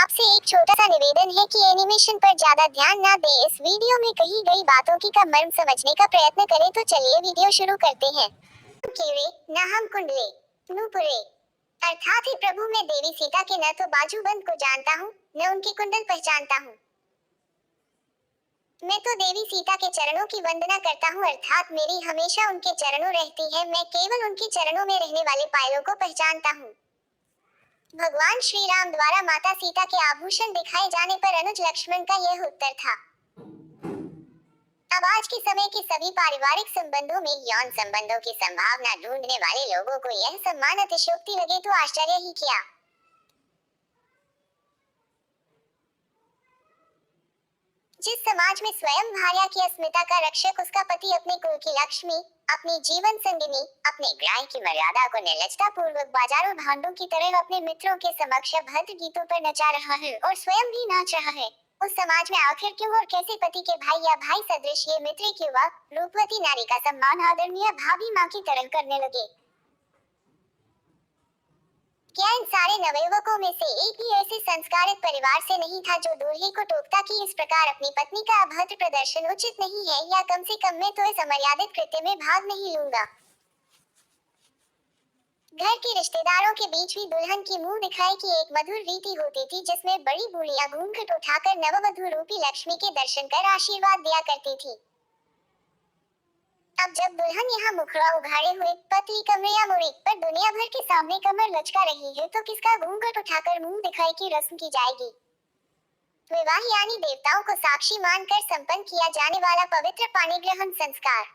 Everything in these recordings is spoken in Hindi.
आपसे एक छोटा सा निवेदन है कि एनिमेशन पर ज्यादा ध्यान ना दें। इस वीडियो में कही गई बातों की का मर्म समझने का प्रयत्न करें। तो चलिए वीडियो शुरू करते हैं। केरे न हम कुंडले नूपुरे, अर्थात ही प्रभु मैं देवी सीता के न तो बाजूबंद को जानता हूँ न उनकी कुंडल पहचानता हूँ। मैं तो देवी सीता के चरणों की वंदना करता हूँ, अर्थात मेरी हमेशा उनके चरणों रहती है। मैं केवल उनके चरणों में रहने वाले पायलों को पहचानता हूँ। भगवान श्री राम द्वारा माता सीता के आभूषण दिखाए जाने पर अनुज लक्ष्मण का यह उत्तर था। अब आज के समय के सभी पारिवारिक संबंधों में यौन संबंधों की संभावना ढूंढने वाले लोगों को यह सम्मान अतिशयोक्ति लगे तो आश्चर्य ही क्या। जिस समाज में स्वयं भार्या की अस्मिता का रक्षक उसका पति अपने कुल की लक्ष्मी, अपनी जीवन संगिनी, अपने ग्राह की मर्यादा को निर्लजता पूर्वक बाजारों भांडों की तरह अपने मित्रों के समक्ष भद्र गीतों पर नचा रहा है और स्वयं भी नाच रहा है, उस समाज में आखिर क्यों और कैसे पति के भाई या भाई सदृश ये मित्र की युवा रूपवती नारी का सम्मान आदरणीय भाभी माँ की तरह करने लगे। क्या इन सारे नवयुवकों में से एक भी ऐसे संस्कारित परिवार से नहीं था जो दूल्हे को टोकता कि इस प्रकार अपनी पत्नी का अभद्र प्रदर्शन उचित नहीं है, या कम से कम मैं तो इस अमर्यादित कृत्य में भाग नहीं लूंगा। घर के रिश्तेदारों के बीच भी दुल्हन की मुंह दिखाई की एक मधुर रीति होती थी, जिसमें बड़ी बूढ़ियां घूंघट उठाकर नववधू रूपी लक्ष्मी के दर्शन कर आशीर्वाद दिया करती थी। अब जब दुल्हन यहाँ मुखड़ा उघाड़े हुए पतली कमरिया मुड़ी पर दुनिया भर के सामने कमर लचका रही है, तो किसका घूंघट उठाकर मुंह दिखाई की रस्म की जाएगी। विवाह यानी देवताओं को साक्षी मानकर संपन्न किया जाने वाला पवित्र पाणी ग्रहण संस्कार।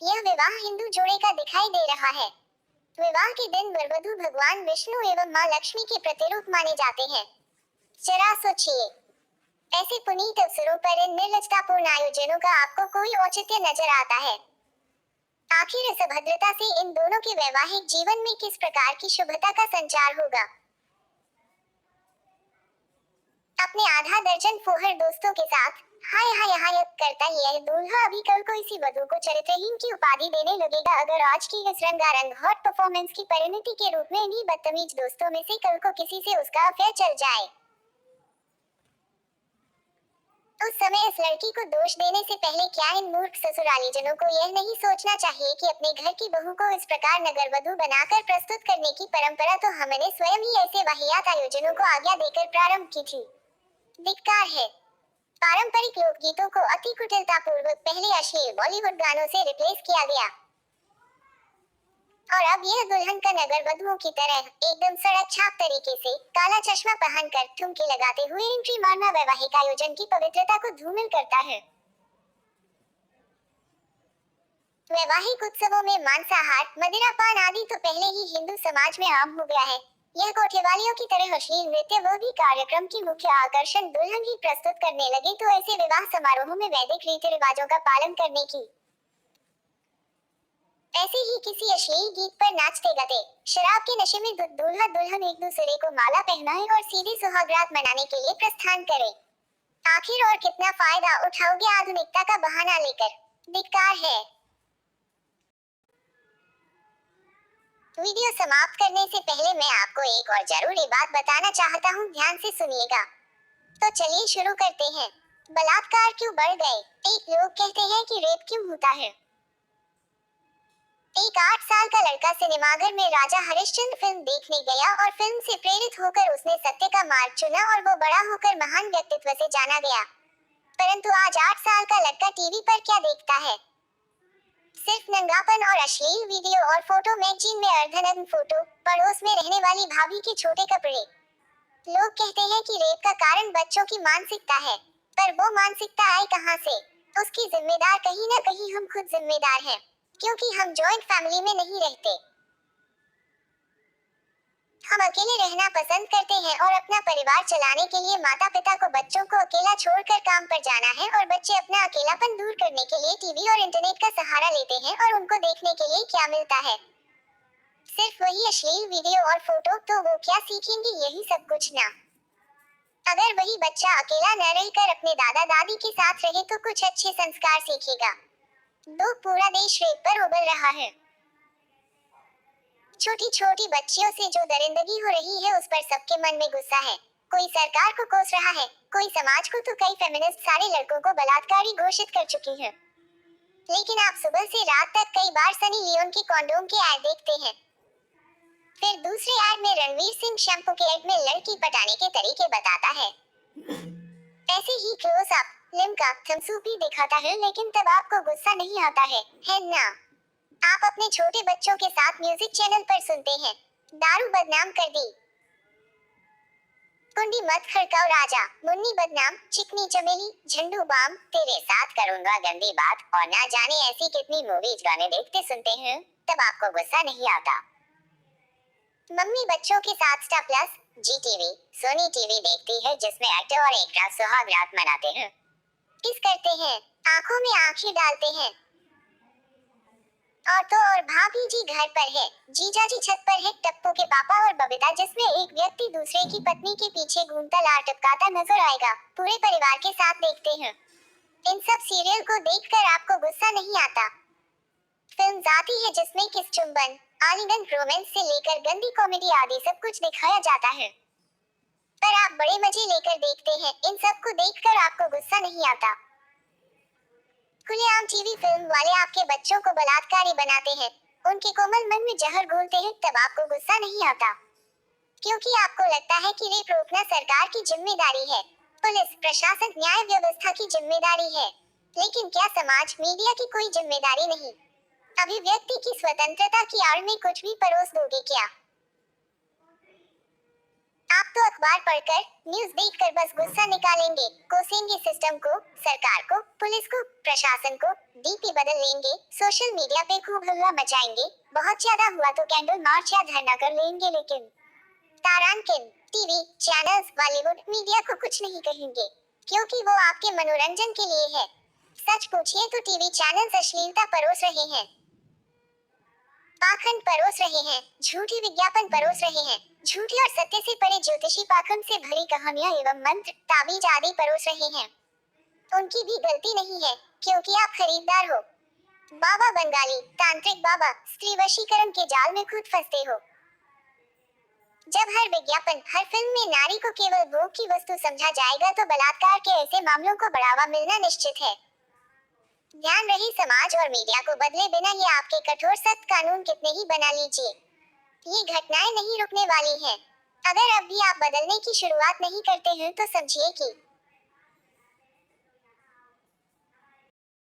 यह विवाह हिंदू जोड़े का दिखाई दे रहा है। विवाह के दिन वरवधू भगवान विष्णु एवं माँ लक्ष्मी के प्रतिरूप माने जाते हैं। जरा सोचिए, ऐसे पुनीत अवसरों पर इन निर्लजतापूर्ण आयोजनों का आपको कोई औचित्य नजर आता है? आखिर इस अभद्रता से इन दोनों के वैवाहिक जीवन में किस प्रकार की शुभता का संचार होगा। अपने आधा दर्जन फुहर दोस्तों के साथ हाय हाय हाय करता यह दूल्हा अभी कल को इसी वधू को चरित्रहीन की उपाधि देने लगेगा। अगर आज की इस रंगारंग हॉट परफॉर्मेंस की परिणति के रूप में इन्हीं बदतमीज दोस्तों में से कल को किसी से उसका अफेयर चल जाए, उस समय इस लड़की को दोष देने से पहले क्या इन मूर्ख ससुरालीजनों को यह नहीं सोचना चाहिए कि अपने घर की बहू को इस प्रकार नगरवधू बनाकर प्रस्तुत करने की परंपरा तो हमने स्वयं ही ऐसे वाहियात आयोजनों को आज्ञा देकर प्रारंभ की थी। धिक्कार है। पारंपरिक लोकगीतों को अति कुटिलतापूर्वक पहले अश्लील बॉलीवुड गानों से रिप्लेस किया गया, और अब यह दुल्हन का नगर वधुओं की तरह एकदम सड़क छाप तरीके से काला चश्मा पहनकर ठुमके लगाते हुए एंट्री मारना वैवाहिक आयोजन की पवित्रता को धूमिल करता है। वैवाहिक उत्सवों में मांसाहार, मदिरापान आदि तो पहले ही हिंदू समाज में आम हो गया है। यह कोठेवालियों की तरह अश्लील नृत्य वो भी कार्यक्रम की मुख्य आकर्षण दुल्हन ही प्रस्तुत करने लगे, तो ऐसे विवाह समारोहों में वैदिक रीति रिवाजों का पालन करने की, ऐसे ही किसी अश्लील गीत पर नाचते गाते शराब के नशे में दूल्हा दुल्हन एक दूसरे को माला पहनाए और सीधे सुहागरात मनाने के लिए प्रस्थान करे। आखिर और कितना फायदा उठाओगे आधुनिकता का बहाना लेकर। धिक्कार है। वीडियो समाप्त करने से पहले मैं आपको एक और जरूरी बात बताना चाहता हूँ, ध्यान से सुनिएगा। तो चलिए शुरू करते हैं। बलात्कार क्यों बढ़ गए? एक लोग कहते हैं कि रेप क्यों होता है। एक 8 साल का लड़का सिनेमाघर में राजा हरिश्चंद्र फिल्म देखने गया और फिल्म से प्रेरित होकर उसने सत्य का मार्ग चुना और वो बड़ा होकर महान व्यक्तित्व से जाना गया। परंतु आज 8 साल का लड़का टीवी पर क्या देखता है? सिर्फ नंगापन और अश्लील वीडियो और फोटो मैगजीन में अर्धनग्न फोटो, पड़ोस में रहने वाली भाभी के छोटे कपड़े। लोग कहते हैं कि रेप का कारण बच्चों की मानसिकता है, पर वो मानसिकता आई कहां से? उसकी जिम्मेदार कहीं न कहीं हम खुद जिम्मेदार हैं, क्योंकि हम जॉइंट फैमिली में नहीं रहते। हम अकेले रहना पसंद करते हैं और अपना परिवार चलाने के लिए माता पिता को बच्चों को अकेला छोड़कर काम पर जाना है, और बच्चे अपना अकेलापन दूर करने के लिए टीवी और इंटरनेट का सहारा लेते हैं, और उनको देखने के लिए क्या मिलता है? सिर्फ वही अश्लील वीडियो और फोटो। तो वो क्या सीखेंगे? यही सब कुछ ना। अगर वही बच्चा अकेला न रहकर अपने दादा दादी के साथ रहे तो कुछ अच्छे संस्कार सीखेगा। पूरा देश रेप पर उबल रहा है। छोटी छोटी बच्चियों से जो दरिंदगी हो रही है उस पर सबके मन में गुस्सा है। कोई सरकार को कोस रहा है, कोई समाज को, तो कई फेमिनिस्ट सारे लड़कों को बलात्कारी घोषित कर चुकी हैं। लेकिन आप सुबह से रात तक कई बार सनी लियोन की कॉन्डोम के ऐड देखते हैं। फिर दूसरे ऐड में रणवीर सिंह शैम्पू के ऐड में लड़की पटाने के तरीके बताता है। ऐसे ही क्लोज अप, लिम्का, थम्सअप भी दिखाता है, लेकिन तब आपको गुस्सा नहीं आता है ना? आप अपने छोटे बच्चों के साथ म्यूजिक चैनल पर सुनते हैं, दारू बदनाम कर दी, कुंडी मत खड़काओ राजा, मुन्नी बदनाम, चिकनी चमेली, झंडू बाम, तेरे साथ करूंगा गंदी बात, और ना जाने ऐसी कितनी मूवीज गाने देखते सुनते हैं, तब आपको गुस्सा नहीं आता। मम्मी बच्चों के साथ स्टार प्लस, जी टीवी, सोनी टीवी देखती है, जिसमें एक्टर और एक रात सुहाग रात मनाते हैं, किस करते हैं, आंखों में आंखें डालते हैं, और तो और भाभी जी घर पर है, जीजा जी छत पर है, टप्पू के पापा और बबीता, जिसमें एक व्यक्ति दूसरे की पत्नी के पीछे घूमता लार टपकाता नजर आएगा, पूरे परिवार के साथ देखते हैं। इन सब सीरियल को देखकर आपको गुस्सा नहीं आता। फिल्म आती है जिसमें किस, चुंबन, आलिंगन, रोमांस से लेकर गंदी कॉमेडी आदि सब कुछ दिखाया जाता है, पर आप बड़े मजे लेकर देखते हैं। इन सब को देखकर आपको गुस्सा नहीं आता। खुलेआम टीवी फिल्म वाले आपके बच्चों को बलात्कारी बनाते हैं, उनके कोमल मन में जहर घोलते हैं, तब आपको गुस्सा नहीं आता, क्योंकि आपको लगता है कि रेप रोकना सरकार की जिम्मेदारी है, पुलिस, प्रशासन, न्याय व्यवस्था की जिम्मेदारी है। लेकिन क्या समाज, मीडिया की कोई जिम्मेदारी नहीं? अभिव्यक्ति की स्वतंत्रता की आड़ में कुछ भी परोस दोगे क्या? आप तो अखबार पढ़कर, न्यूज देखकर बस गुस्सा निकालेंगे, कोसेंगे सिस्टम को, सरकार को, पुलिस को, प्रशासन को, डीपी बदल लेंगे, सोशल मीडिया पे खूब हल्ला मचाएंगे, बहुत ज्यादा हुआ तो कैंडल मार्च या धरना कर लेंगे, लेकिन तारांकिन, टीवी चैनल्स, बॉलीवुड मीडिया को कुछ नहीं कहेंगे, क्योंकि वो आपके मनोरंजन के लिए है। सच पूछिए तो टीवी चैनल्स अश्लीलता परोस रहे हैं, पाखंड परोस रहे हैं, झूठी विज्ञापन परोस रहे हैं, झूठी और सत्य से परे ज्योतिषी पाखंड से भरी कहानियां एवं मंत्र, ताबीज आदि परोस रहे हैं। उनकी भी गलती नहीं है, क्योंकि आप खरीदार हो। बाबा बंगाली, तांत्रिक बाबा, स्त्री वशीकरण के जाल में खुद फंसते हो। जब हर विज्ञापन, हर फिल्म में नारी को केवल भोग की वस्तु समझा जाएगा, तो बलात्कार के ऐसे मामलों को बढ़ावा मिलना निश्चित है। ध्यान रहे, समाज और मीडिया को बदले बिना ही आपके कठोर सख्त कानून कितने ही बना लीजिए, ये घटनाएं नहीं रुकने वाली हैं। अगर अब भी आप बदलने की शुरुआत नहीं करते हैं, तो समझिए कि